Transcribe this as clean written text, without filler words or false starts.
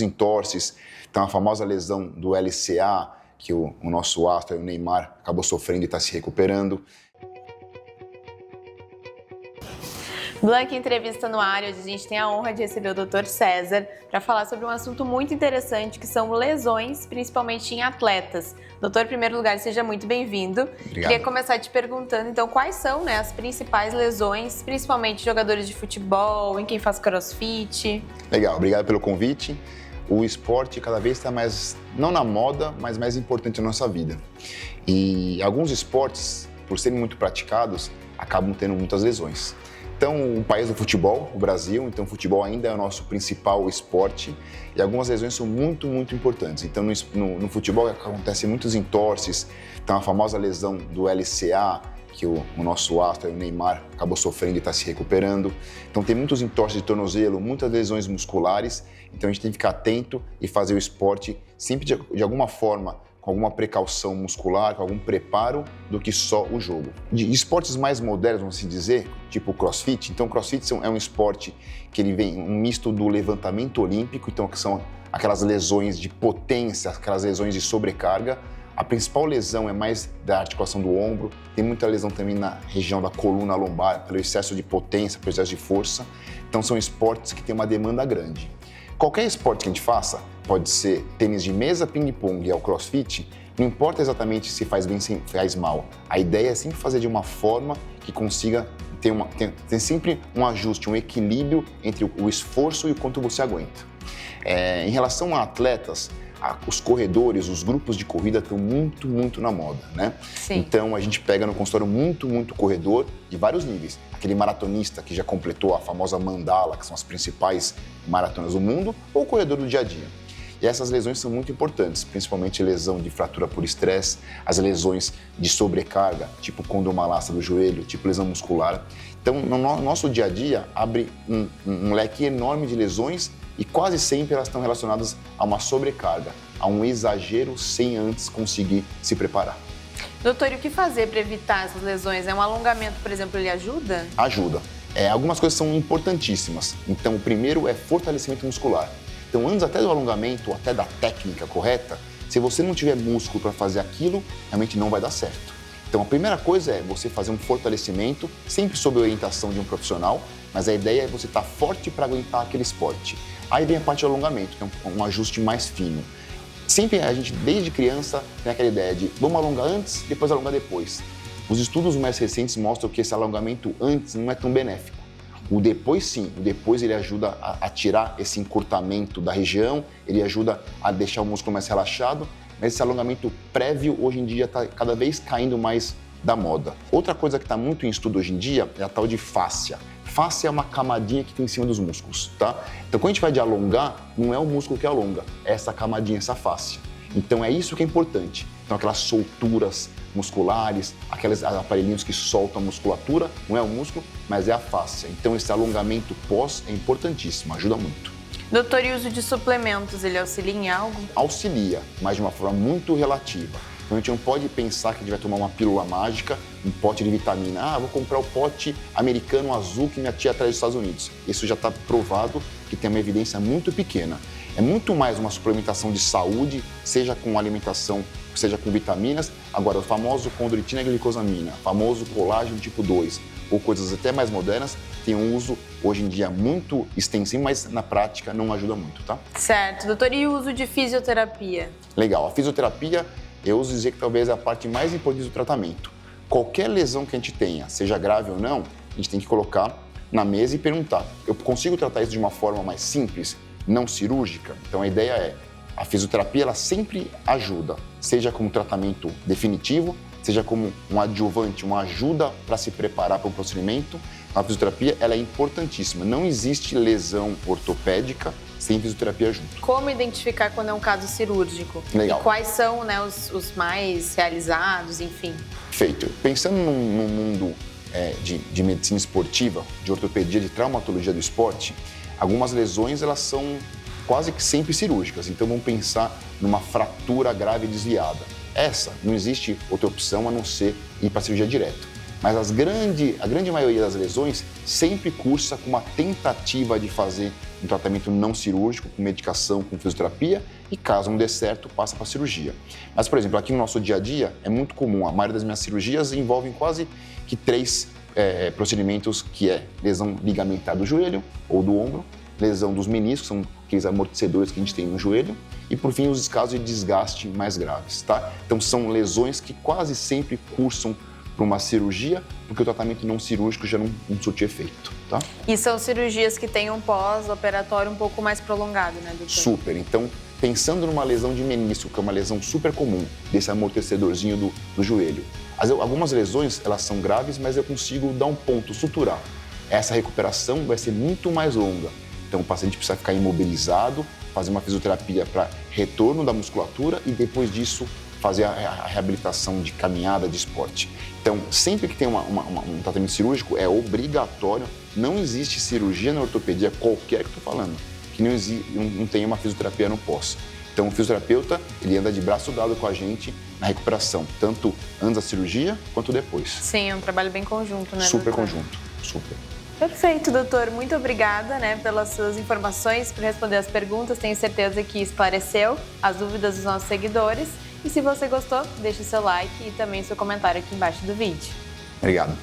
entorses, então a famosa lesão do LCA, que o nosso astro, o Neymar, acabou sofrendo e está se recuperando. Blank Entrevista no ar, hoje a gente tem a honra de receber o Dr. César para falar sobre um assunto muito interessante, que são lesões, principalmente em atletas. Doutor, em primeiro lugar, seja muito bem-vindo. Queria começar te perguntando, então, quais são, as principais lesões, principalmente jogadores de futebol, em quem faz crossfit? Legal, obrigado pelo convite. O esporte cada vez está mais, não na moda, mas mais importante na nossa vida. E alguns esportes, por serem muito praticados, acabam tendo muitas lesões. Então, o país do futebol, o Brasil, então o futebol ainda é o nosso principal esporte e algumas lesões são muito importantes. Então, no futebol acontecem muitos entorses, então a famosa lesão do LCA, que o nosso astro, o Neymar, acabou sofrendo e está se recuperando. Então, tem muitos entorses de tornozelo, muitas lesões musculares, então a gente tem que ficar atento e fazer o esporte sempre de alguma forma, com alguma precaução muscular, com algum preparo, do que só o jogo. De esportes mais modernos, vamos assim dizer, tipo o CrossFit, então o CrossFit é um esporte que ele vem um misto do levantamento olímpico, então que são aquelas lesões de potência, aquelas lesões de sobrecarga. A principal lesão é mais da articulação do ombro, tem muita lesão também na região da coluna lombar, pelo excesso de potência, pelo excesso de força. Então são esportes que têm uma demanda grande. Qualquer esporte que a gente faça, pode ser tênis de mesa, ping-pong e ao crossfit, não importa exatamente se faz bem ou se faz mal. A ideia é sempre fazer de uma forma que consiga ter sempre um ajuste, um equilíbrio entre o esforço e o quanto você aguenta. Em relação a atletas, os corredores, os grupos de corrida estão muito na moda, né? Sim. Então a gente pega no consultório muito corredor de vários níveis. Aquele maratonista que já completou a famosa mandala, que são as principais maratonas do mundo, ou o corredor do dia a dia. E essas lesões são muito importantes, principalmente lesão de fratura por estresse, as lesões de sobrecarga, tipo condromalácia do joelho, tipo lesão muscular. Então, no nosso dia a dia, abre um leque enorme de lesões e quase sempre elas estão relacionadas a uma sobrecarga, a um exagero sem antes conseguir se preparar. Doutor, e o que fazer para evitar essas lesões? Um alongamento, por exemplo, ele ajuda? Ajuda. Algumas coisas são importantíssimas. Então, o primeiro é fortalecimento muscular. Então, antes até do alongamento, até da técnica correta, se você não tiver músculo para fazer aquilo, realmente não vai dar certo. Então, a primeira coisa é você fazer um fortalecimento, sempre sob a orientação de um profissional, mas a ideia é você estar forte para aguentar aquele esporte. Aí vem a parte do alongamento, que é um ajuste mais fino. Sempre a gente, desde criança, tem aquela ideia de vamos alongar antes, depois alongar depois. Os estudos mais recentes mostram que esse alongamento antes não é tão benéfico. O depois sim, o depois ele ajuda a tirar esse encurtamento da região, ele ajuda a deixar o músculo mais relaxado, mas esse alongamento prévio hoje em dia está cada vez caindo mais da moda. Outra coisa que está muito em estudo hoje em dia é a tal de fáscia. Fáscia é uma camadinha que tem em cima dos músculos, tá? Então quando a gente vai de alongar, não é o músculo que alonga, é essa camadinha, essa fáscia. Então é isso que é importante. Então aquelas solturas musculares, aqueles aparelhinhos que soltam a musculatura, não é o músculo, mas é a fáscia. Então esse alongamento pós é importantíssimo, ajuda muito. Doutor, e o uso de suplementos, ele auxilia em algo? Auxilia, mas de uma forma muito relativa. Então a gente não pode pensar que a gente vai tomar uma pílula mágica, um pote de vitamina. Vou comprar o pote americano azul que minha tia traz dos Estados Unidos. Isso já está provado que tem uma evidência muito pequena. É muito mais uma suplementação de saúde, seja com alimentação, seja com vitaminas. Agora, o famoso condroitina glicosamina, famoso colágeno tipo 2, ou coisas até mais modernas, tem um uso hoje em dia muito extensivo, mas na prática não ajuda muito, tá? Certo. Doutor, e o uso de fisioterapia? Legal. A fisioterapia, eu uso dizer que talvez é a parte mais importante do tratamento. Qualquer lesão que a gente tenha, seja grave ou não, a gente tem que colocar na mesa e perguntar: eu consigo tratar isso de uma forma mais simples, não cirúrgica? Então a ideia é, a fisioterapia ela sempre ajuda, seja como tratamento definitivo, seja como um adjuvante, uma ajuda para se preparar para um procedimento. A fisioterapia ela é importantíssima. Não existe lesão ortopédica sem fisioterapia junto. Como identificar quando é um caso cirúrgico? Legal. E quais são, os mais realizados, enfim? Feito. Pensando num mundo de medicina esportiva, de ortopedia, de traumatologia do esporte, algumas lesões elas são quase que sempre cirúrgicas. Então vamos pensar numa fratura grave desviada. Essa não existe outra opção a não ser ir para a cirurgia direto. Mas a grande maioria das lesões sempre cursa com uma tentativa de fazer um tratamento não cirúrgico, com medicação, com fisioterapia, e caso não dê certo, passa para a cirurgia. Mas, por exemplo, aqui no nosso dia a dia, é muito comum, a maioria das minhas cirurgias envolvem quase que 3 procedimentos, que é lesão ligamentar do joelho ou do ombro, lesão dos meniscos, são aqueles amortecedores que a gente tem no joelho, e por fim os casos de desgaste mais graves, tá? Então são lesões que quase sempre cursam para uma cirurgia, porque o tratamento não cirúrgico já não surte efeito, tá? E são cirurgias que têm um pós-operatório um pouco mais prolongado, né, doutor? Super. Então, pensando numa lesão de menisco, que é uma lesão super comum, desse amortecedorzinho do joelho, algumas lesões, elas são graves, mas eu consigo dar um ponto, suturar. Essa recuperação vai ser muito mais longa. Então, o paciente precisa ficar imobilizado, fazer uma fisioterapia para retorno da musculatura e depois disso fazer a reabilitação de caminhada, de esporte. Então, sempre que tem um tratamento cirúrgico, é obrigatório, não existe cirurgia na ortopedia, qualquer que eu estou falando, que não tenha uma fisioterapia no pós. Então, o fisioterapeuta, ele anda de braço dado com a gente na recuperação, tanto antes da cirurgia quanto depois. Sim, é um trabalho bem conjunto, né, Super doutor? conjunto, super. Perfeito, doutor. Muito obrigada, né, pelas suas informações, por responder as perguntas. Tenho certeza que esclareceu as dúvidas dos nossos seguidores. E se você gostou, deixe seu like e também seu comentário aqui embaixo do vídeo. Obrigado.